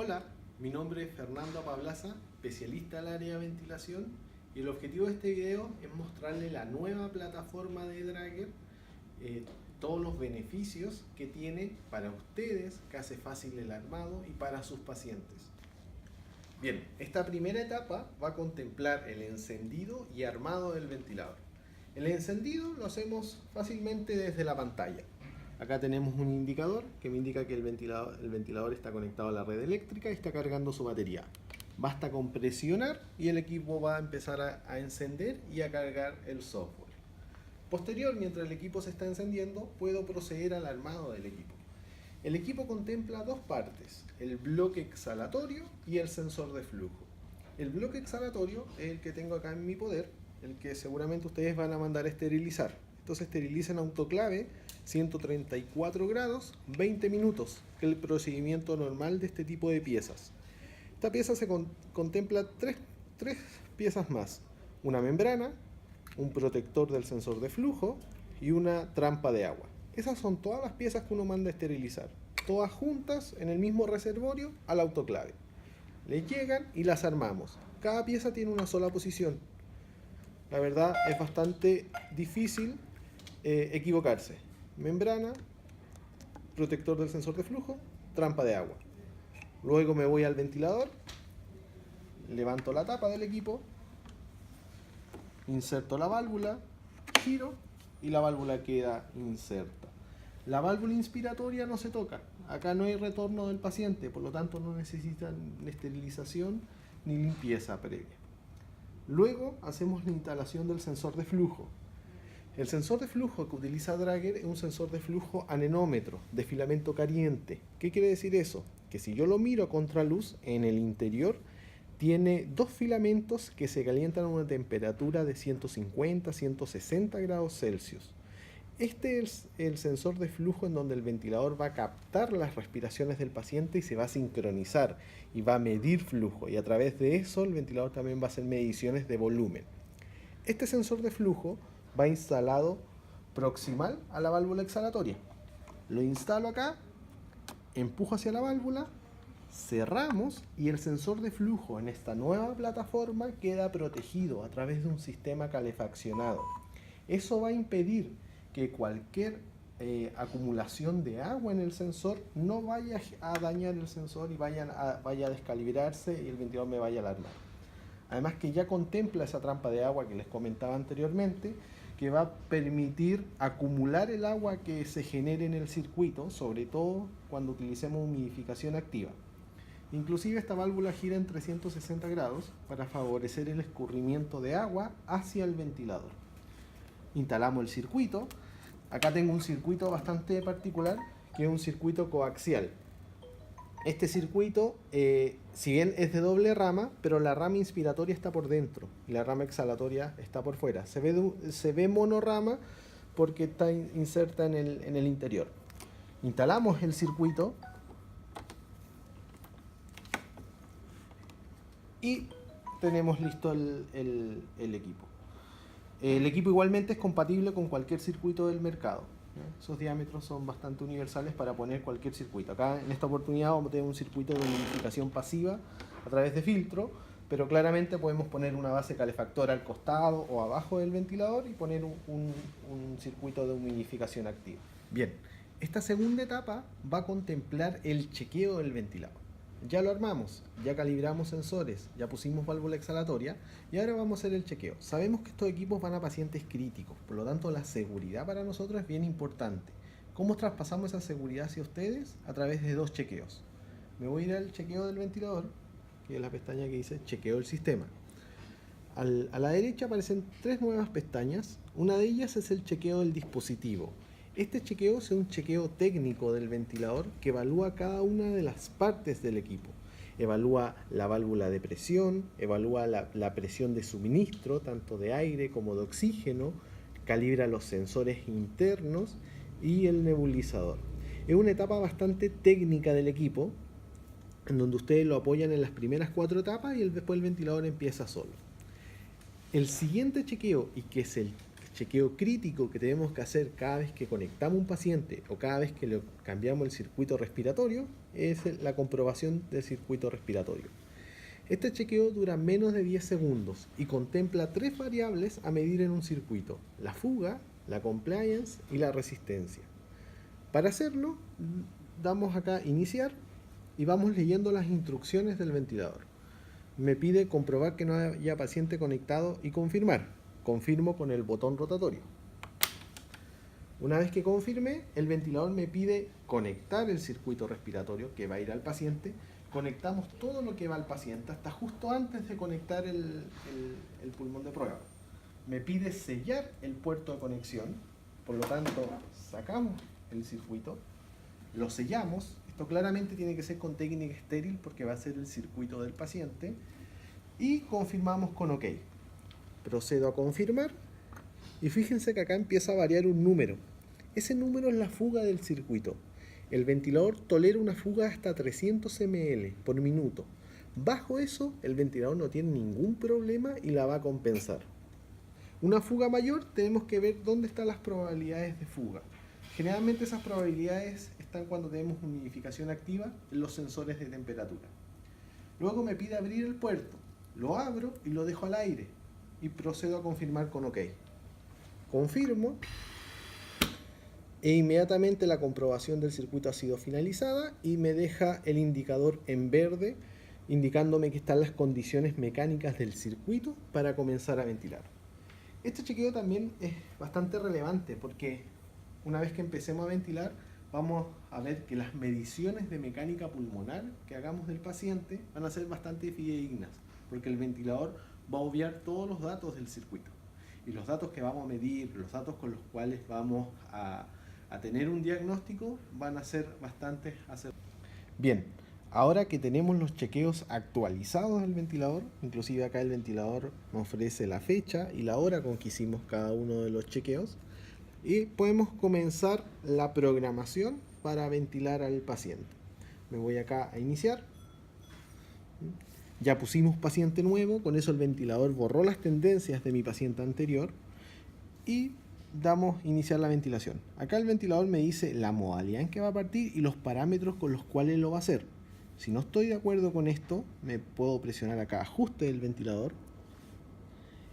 Hola, mi nombre es Fernando Pablaza, especialista en el área de ventilación, y el objetivo de este video es mostrarle la nueva plataforma de Draeger, todos los beneficios que tiene para ustedes, que hace fácil el armado, y para sus pacientes. Bien, esta primera etapa va a contemplar el encendido y armado del ventilador. El encendido lo hacemos fácilmente desde la pantalla. Acá tenemos un indicador que me indica que el ventilador está conectado a la red eléctrica y está cargando su batería. Basta con presionar y el equipo va a empezar a encender y a cargar el software. Posterior, mientras el equipo se está encendiendo, puedo proceder al armado del equipo. El equipo contempla dos partes, el bloque exhalatorio y el sensor de flujo. El bloque exhalatorio es el que tengo acá en mi poder, el que seguramente ustedes van a mandar a esterilizar. Entonces steriliza en autoclave 134 grados, 20 minutos, que es el procedimiento normal de este tipo de piezas. Esta pieza se contempla tres piezas más, una membrana, un protector del sensor de flujo y una trampa de agua. Esas son todas las piezas que uno manda a esterilizar, todas juntas en el mismo reservorio al autoclave. Le llegan y las armamos. Cada pieza tiene una sola posición. La verdad es bastante difícil equivocarse. Membrana, protector del sensor de flujo, trampa de agua. Luego me voy al ventilador, levanto la tapa del equipo, inserto la válvula, giro y la válvula queda inserta. La válvula inspiratoria no se toca. Acá no hay retorno del paciente, por lo tanto no necesitan esterilización ni limpieza previa. Luego hacemos la instalación del sensor de flujo. El sensor de flujo que utiliza Draeger es un sensor de flujo anemómetro, de filamento caliente. ¿Qué quiere decir eso? Que si yo lo miro a contraluz, en el interior tiene dos filamentos que se calientan a una temperatura de 150 a 160 grados Celsius. Este es el sensor de flujo en donde el ventilador va a captar las respiraciones del paciente y se va a sincronizar y va a medir flujo, y a través de eso el ventilador también va a hacer mediciones de volumen. Este sensor de flujo va instalado proximal a la válvula exhalatoria. Lo instalo acá, empujo hacia la válvula, cerramos y el sensor de flujo en esta nueva plataforma queda protegido a través de un sistema calefaccionado. Eso va a impedir que cualquier acumulación de agua en el sensor no vaya a dañar el sensor y vaya a descalibrarse y el ventilador me vaya a alarmar. Además que ya contempla esa trampa de agua que les comentaba anteriormente, que va a permitir acumular el agua que se genere en el circuito, sobre todo cuando utilicemos humidificación activa. Inclusive esta válvula gira en 360 grados para favorecer el escurrimiento de agua hacia el ventilador. Instalamos el circuito. Acá tengo un circuito bastante particular, que es un circuito coaxial. Este circuito, si bien es de doble rama, pero la rama inspiratoria está por dentro y la rama exhalatoria está por fuera. Se ve monorrama porque está inserta en el interior. Instalamos el circuito y tenemos listo el equipo. El equipo igualmente es compatible con cualquier circuito del mercado. Esos diámetros son bastante universales para poner cualquier circuito. Acá en esta oportunidad vamos a tener un circuito de humidificación pasiva a través de filtro, pero claramente podemos poner una base calefactora al costado o abajo del ventilador y poner un circuito de humidificación activa. Bien, esta segunda etapa va a contemplar el chequeo del ventilador. Ya lo armamos, ya calibramos sensores, ya pusimos válvula exhalatoria y ahora vamos a hacer el chequeo. Sabemos que estos equipos van a pacientes críticos, por lo tanto la seguridad para nosotros es bien importante. ¿Cómo traspasamos esa seguridad hacia ustedes? A través de dos chequeos. Me voy a ir al chequeo del ventilador, que es la pestaña que dice chequeo del sistema. A la derecha aparecen tres nuevas pestañas. Una de ellas es el chequeo del dispositivo. Este chequeo es un chequeo técnico del ventilador que evalúa cada una de las partes del equipo. Evalúa la válvula de presión, evalúa la presión de suministro, tanto de aire como de oxígeno, calibra los sensores internos y el nebulizador. Es una etapa bastante técnica del equipo, en donde ustedes lo apoyan en las primeras 4 etapas y después el ventilador empieza solo. El siguiente chequeo, y que es el chequeo crítico que tenemos que hacer cada vez que conectamos un paciente o cada vez que le cambiamos el circuito respiratorio es la comprobación del circuito respiratorio. Este chequeo dura menos de 10 segundos y contempla 3 variables a medir en un circuito: la fuga, la compliance y la resistencia. Para hacerlo, damos acá iniciar y vamos leyendo las instrucciones del ventilador. Me pide comprobar que no haya paciente conectado y confirmar. Confirmo con el botón rotatorio. Una vez que confirme, el ventilador me pide conectar el circuito respiratorio que va a ir al paciente. Conectamos todo lo que va al paciente hasta justo antes de conectar el pulmón de prueba. Me pide sellar el puerto de conexión, por lo tanto sacamos el circuito, lo sellamos. Esto claramente tiene que ser con técnica estéril porque va a ser el circuito del paciente, y confirmamos con OK. Procedo a confirmar y fíjense que acá empieza a variar un número. Ese número es la fuga del circuito. El ventilador tolera una fuga hasta 300 ml por minuto. Bajo eso, el ventilador no tiene ningún problema y la va a compensar. Una fuga mayor, tenemos que ver dónde están las probabilidades de fuga. Generalmente esas probabilidades están cuando tenemos humidificación activa en los sensores de temperatura. Luego me pide abrir el puerto. Lo abro y lo dejo al aire. Y procedo a confirmar con OK. Confirmo. E inmediatamente la comprobación del circuito ha sido finalizada y me deja el indicador en verde, indicándome que están las condiciones mecánicas del circuito para comenzar a ventilar. Este chequeo también es bastante relevante porque una vez que empecemos a ventilar, vamos a ver que las mediciones de mecánica pulmonar que hagamos del paciente van a ser bastante fidedignas, porque el ventilador va a obviar todos los datos del circuito. Y los datos que vamos a medir, los datos con los cuales vamos a tener un diagnóstico, van a ser bastante acertados. Bien, ahora que tenemos los chequeos actualizados del ventilador, inclusive acá el ventilador nos ofrece la fecha y la hora con que hicimos cada uno de los chequeos, y podemos comenzar la programación para ventilar al paciente. Me voy acá a iniciar. Ya pusimos paciente nuevo, con eso el ventilador borró las tendencias de mi paciente anterior y damos iniciar la ventilación. Acá el ventilador me dice la modalidad en que va a partir y los parámetros con los cuales lo va a hacer. Si no estoy de acuerdo con esto, me puedo presionar acá ajuste del ventilador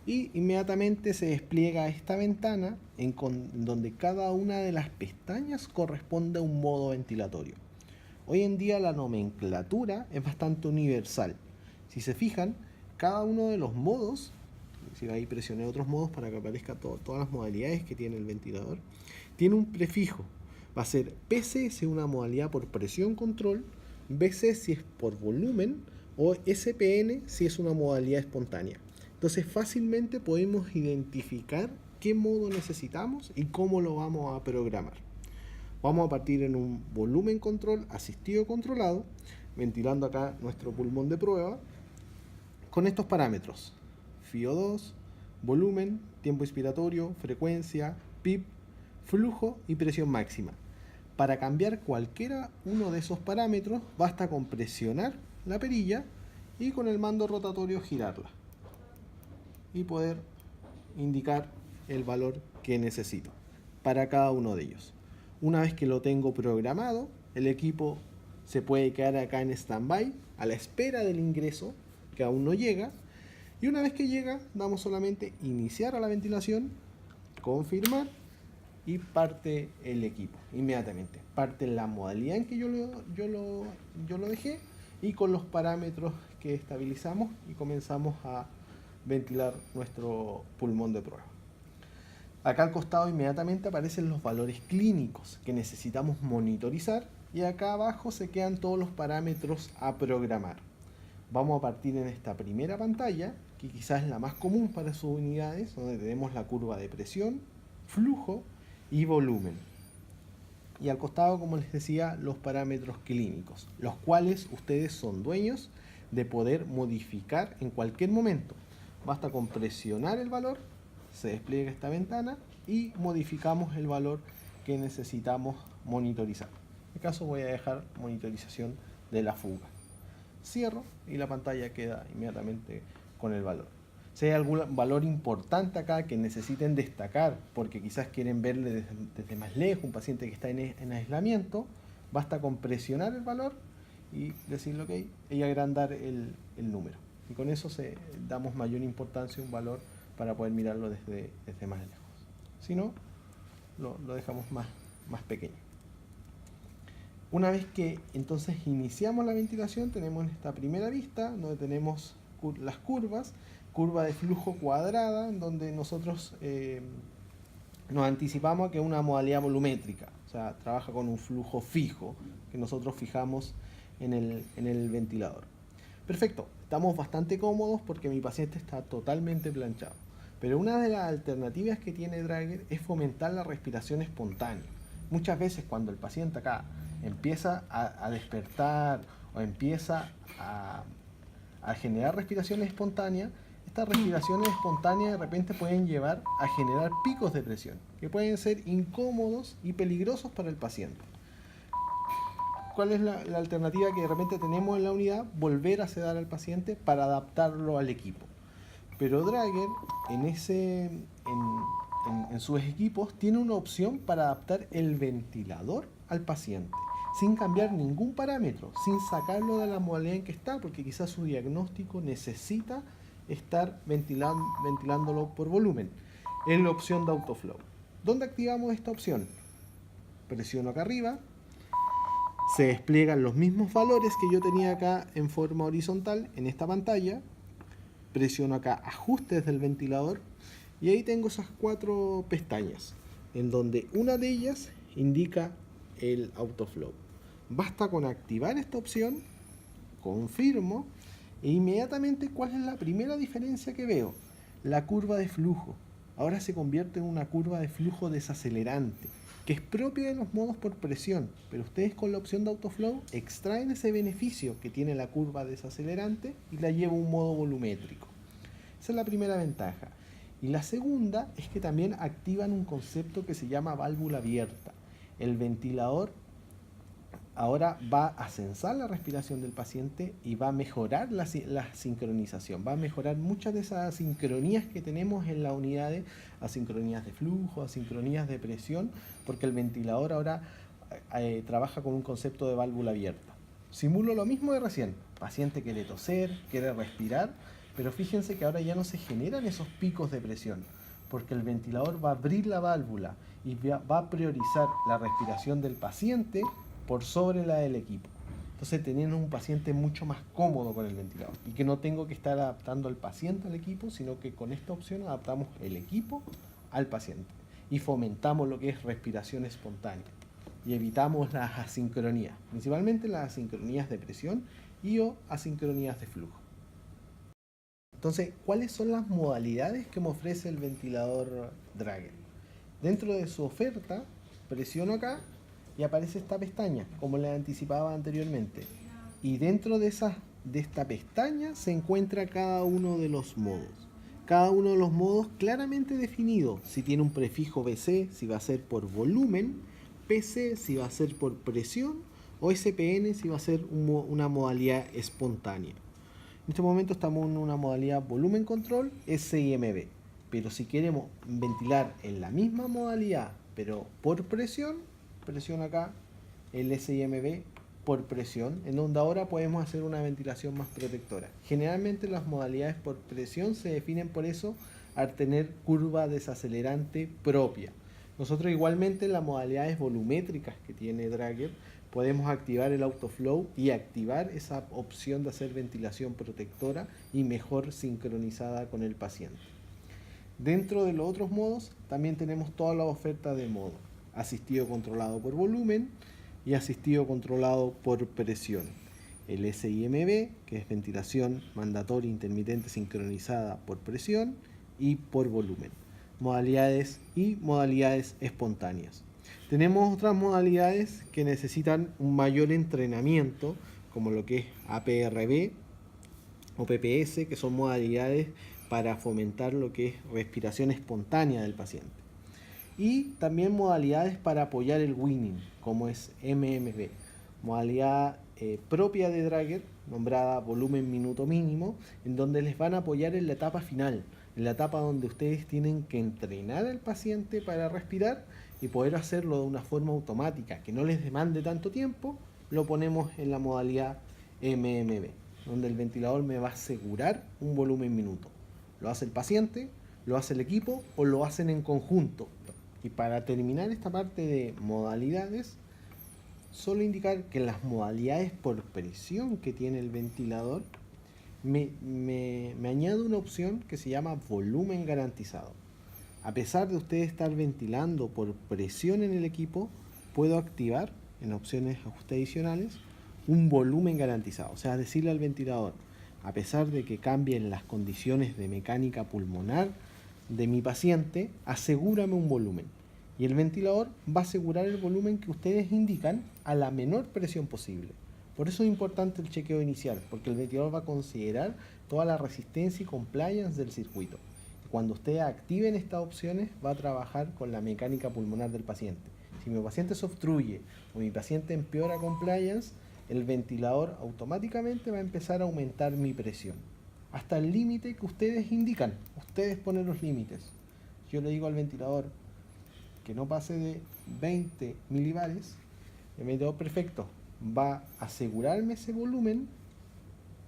y inmediatamente se despliega esta ventana donde cada una de las pestañas corresponde a un modo ventilatorio. Hoy en día la nomenclatura es bastante universal. Si se fijan, cada uno de los modos, si ahí presioné otros modos para que aparezca todas las modalidades que tiene el ventilador, tiene un prefijo. Va a ser PC si es una modalidad por presión control, BC si es por volumen o SPN si es una modalidad espontánea. Entonces fácilmente podemos identificar qué modo necesitamos y cómo lo vamos a programar. Vamos a partir en un volumen control asistido controlado, ventilando acá nuestro pulmón de prueba con estos parámetros: FiO2, volumen, tiempo inspiratorio, frecuencia, PIP, flujo y presión máxima. Para cambiar cualquiera uno de esos parámetros basta con presionar la perilla y con el mando rotatorio girarla y poder indicar el valor que necesito para cada uno de ellos. Una vez que lo tengo programado, el equipo se puede quedar acá en stand-by a la espera del ingreso que aún no llega, y una vez que llega damos solamente iniciar a la ventilación, confirmar y parte el equipo inmediatamente. Parte en la modalidad en que yo lo dejé y con los parámetros que estabilizamos, y comenzamos a ventilar nuestro pulmón de prueba. Acá al costado inmediatamente aparecen los valores clínicos que necesitamos monitorizar y acá abajo se quedan todos los parámetros a programar. Vamos a partir en esta primera pantalla, que quizás es la más común para sus unidades, donde tenemos la curva de presión, flujo y volumen. Y al costado, como les decía, los parámetros clínicos, los cuales ustedes son dueños de poder modificar en cualquier momento. Basta con presionar el valor, se despliega esta ventana y modificamos el valor que necesitamos monitorizar. En este caso voy a dejar monitorización de la fuga. Cierro y la pantalla queda inmediatamente con el valor. Si hay algún valor importante acá que necesiten destacar, porque quizás quieren verle desde más lejos, un paciente que está en aislamiento, basta con presionar el valor y decirle ok y agrandar el número. Y con eso damos mayor importancia a un valor para poder mirarlo desde más lejos. Si no, lo dejamos más pequeño. Una vez que entonces iniciamos la ventilación, tenemos esta primera vista donde tenemos las curvas, curva de flujo cuadrada, en donde nosotros nos anticipamos a que es una modalidad volumétrica, o sea, trabaja con un flujo fijo que nosotros fijamos en el ventilador. Perfecto, estamos bastante cómodos porque mi paciente está totalmente planchado. Pero una de las alternativas que tiene Draeger es fomentar la respiración espontánea. Muchas veces cuando el paciente acá empieza a despertar o empieza a generar respiraciones espontáneas, estas respiraciones espontáneas de repente pueden llevar a generar picos de presión, que pueden ser incómodos y peligrosos para el paciente. ¿Cuál es la alternativa que de repente tenemos en la unidad? Volver a sedar al paciente para adaptarlo al equipo. Pero Draeger en sus equipos tiene una opción para adaptar el ventilador al paciente, sin cambiar ningún parámetro, sin sacarlo de la modalidad en que está, porque quizás su diagnóstico necesita estar ventilándolo por volumen. Es la opción de autoflow. ¿Dónde activamos esta opción? Presiono acá arriba, se despliegan los mismos valores que yo tenía acá en forma horizontal en esta pantalla, presiono acá ajustes del ventilador y ahí tengo esas 4 pestañas, en donde una de ellas indica el autoflow. Basta con activar esta opción, confirmo, e inmediatamente ¿cuál es la primera diferencia que veo? La curva de flujo. Ahora se convierte en una curva de flujo desacelerante, que es propia de los modos por presión, pero ustedes con la opción de autoflow extraen ese beneficio que tiene la curva desacelerante y la llevan a un modo volumétrico. Esa es la primera ventaja. Y la segunda es que también activan un concepto que se llama válvula abierta. El ventilador ahora va a censar la respiración del paciente y va a mejorar la sincronización, va a mejorar muchas de esas asincronías que tenemos en las unidades, asincronías de flujo, asincronías de presión, porque el ventilador ahora trabaja con un concepto de válvula abierta. Simulo lo mismo de recién, paciente quiere toser, quiere respirar, pero fíjense que ahora ya no se generan esos picos de presión, porque el ventilador va a abrir la válvula y va a priorizar la respiración del paciente por sobre la del equipo. Entonces teniendo un paciente mucho más cómodo con el ventilador y que no tengo que estar adaptando al paciente al equipo, sino que con esta opción adaptamos el equipo al paciente y fomentamos lo que es respiración espontánea y evitamos las asincronías, principalmente las asincronías de presión y o asincronías de flujo. Entonces, ¿cuáles son las modalidades que me ofrece el ventilador Draeger? Dentro de su oferta, presiono acá y aparece esta pestaña, como les anticipaba anteriormente. Y dentro de esta pestaña se encuentra cada uno de los modos. Cada uno de los modos claramente definido. Si tiene un prefijo BC, si va a ser por volumen, PC, si va a ser por presión, o SPN, si va a ser una modalidad espontánea. En este momento estamos en una modalidad volumen control SIMB. Pero si queremos ventilar en la misma modalidad, pero por presión, presiono acá el SIMB por presión, en donde ahora podemos hacer una ventilación más protectora. Generalmente las modalidades por presión se definen por eso al tener curva desacelerante propia. Nosotros igualmente en las modalidades volumétricas que tiene Draeger podemos activar el autoflow y activar esa opción de hacer ventilación protectora y mejor sincronizada con el paciente. Dentro de los otros modos también tenemos toda la oferta de modo asistido controlado por volumen y asistido controlado por presión. El SIMB, que es ventilación mandatoria intermitente sincronizada por presión y por volumen. Modalidades y modalidades espontáneas. Tenemos otras modalidades que necesitan un mayor entrenamiento, como lo que es APRB o PPS, que son modalidades para fomentar lo que es respiración espontánea del paciente. Y también modalidades para apoyar el weaning, como es MMB, modalidad propia de Drager, nombrada volumen minuto mínimo, en donde les van a apoyar en la etapa final, en la etapa donde ustedes tienen que entrenar al paciente para respirar y poder hacerlo de una forma automática, que no les demande tanto tiempo. Lo ponemos en la modalidad MMB, donde el ventilador me va a asegurar un volumen minuto. Lo hace el paciente, lo hace el equipo o lo hacen en conjunto. Y para terminar esta parte de modalidades, solo indicar que en las modalidades por presión que tiene el ventilador, me añado una opción que se llama volumen garantizado. A pesar de ustedes estar ventilando por presión en el equipo, puedo activar en opciones ajuste adicionales un volumen garantizado. O sea, decirle al ventilador, a pesar de que cambien las condiciones de mecánica pulmonar de mi paciente, asegúrame un volumen. Y el ventilador va a asegurar el volumen que ustedes indican a la menor presión posible. Por eso es importante el chequeo inicial, porque el ventilador va a considerar toda la resistencia y compliance del circuito. Cuando ustedes activen estas opciones, va a trabajar con la mecánica pulmonar del paciente. Si mi paciente se obstruye o mi paciente empeora compliance, el ventilador automáticamente va a empezar a aumentar mi presión. Hasta el límite que ustedes indican. Ustedes ponen los límites. Yo le digo al ventilador que no pase de 20 milibares. El ventilador perfecto va a asegurarme ese volumen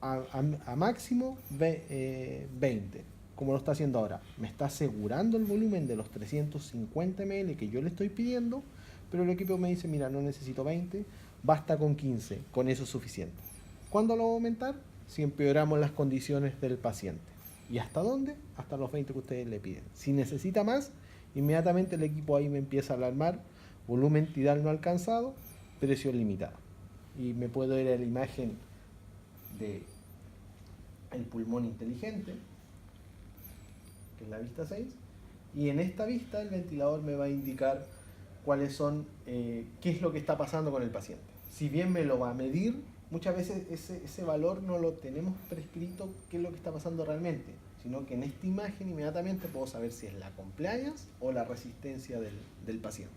a máximo 20, como lo está haciendo ahora. Me está asegurando el volumen de los 350 ml que yo le estoy pidiendo, pero el equipo me dice, mira, no necesito 20, basta con 15, con eso es suficiente. ¿Cuándo lo voy a aumentar? Si empeoramos las condiciones del paciente. ¿Y hasta dónde? Hasta los 20 que ustedes le piden. Si necesita más, inmediatamente el equipo ahí me empieza a alarmar, volumen tidal no alcanzado, presión limitada. Y me puedo ir a la imagen de el pulmón inteligente, que es la vista 6, y en esta vista el ventilador me va a indicar cuáles son, qué es lo que está pasando con el paciente. Si bien me lo va a medir, muchas veces ese valor no lo tenemos prescrito qué es lo que está pasando realmente, sino que en esta imagen inmediatamente puedo saber si es la compliance o la resistencia del paciente.